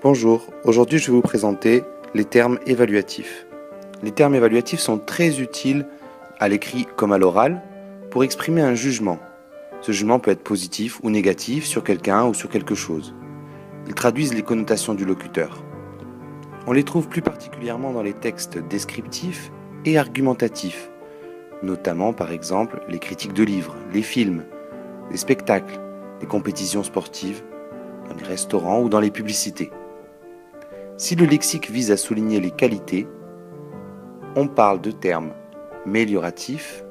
Bonjour, aujourd'hui je vais vous présenter les termes évaluatifs. Les termes évaluatifs sont très utiles à l'écrit comme à l'oral pour exprimer un jugement. Ce jugement peut être positif ou négatif sur quelqu'un ou sur quelque chose. Ils traduisent les connotations du locuteur. On les trouve plus particulièrement dans les textes descriptifs et argumentatifs, notamment par exemple les critiques de livres, les films, les spectacles, les compétitions sportives, dans les restaurants ou dans les publicités. Si le lexique vise à souligner les qualités, on parle de termes mélioratifs,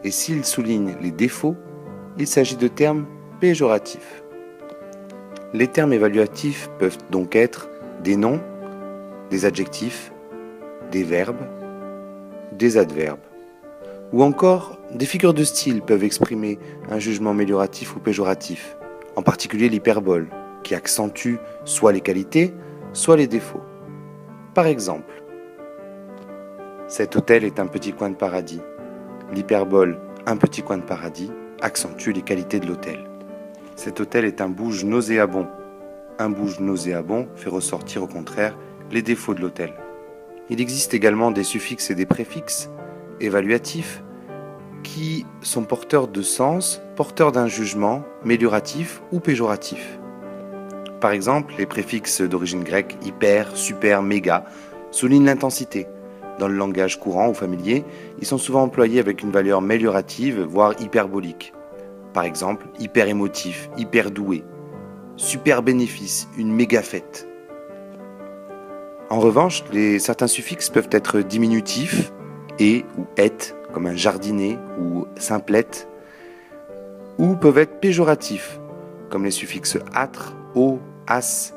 et s'il souligne les défauts, il s'agit de termes péjoratifs. Les termes évaluatifs peuvent donc être des noms, des adjectifs, des verbes, des adverbes, ou encore des figures de style peuvent exprimer un jugement amélioratif ou péjoratif, en particulier l'hyperbole, qui accentue soit les qualités, soit les défauts. Par exemple, cet hôtel est un petit coin de paradis. L'hyperbole un petit coin de paradis accentue les qualités de l'hôtel. Cet hôtel est un bouge nauséabond. Un bouge nauséabond fait ressortir au contraire les défauts de l'hôtel. Il existe également des suffixes et des préfixes évaluatifs qui sont porteurs de sens, porteurs d'un jugement mélioratif ou péjoratif. Par exemple, les préfixes d'origine grecque hyper, super, méga soulignent l'intensité. Dans le langage courant ou familier, ils sont souvent employés avec une valeur méliorative, voire hyperbolique. Par exemple, hyper émotif, hyper doué, super bénéfice, une méga fête. En revanche, certains suffixes peuvent être diminutifs, et ou et, comme un jardinet ou simplette, ou peuvent être péjoratifs, comme les suffixes âtre, au, as,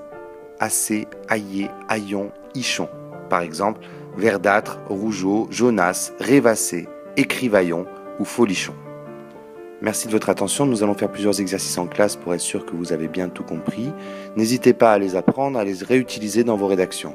assez, aillé, aillon, ichon. Par exemple, verdâtre, rougeau, jaunasse, rêvassé, écrivaillon ou folichon. Merci de votre attention, nous allons faire plusieurs exercices en classe pour être sûr que vous avez bien tout compris. N'hésitez pas à les apprendre, à les réutiliser dans vos rédactions.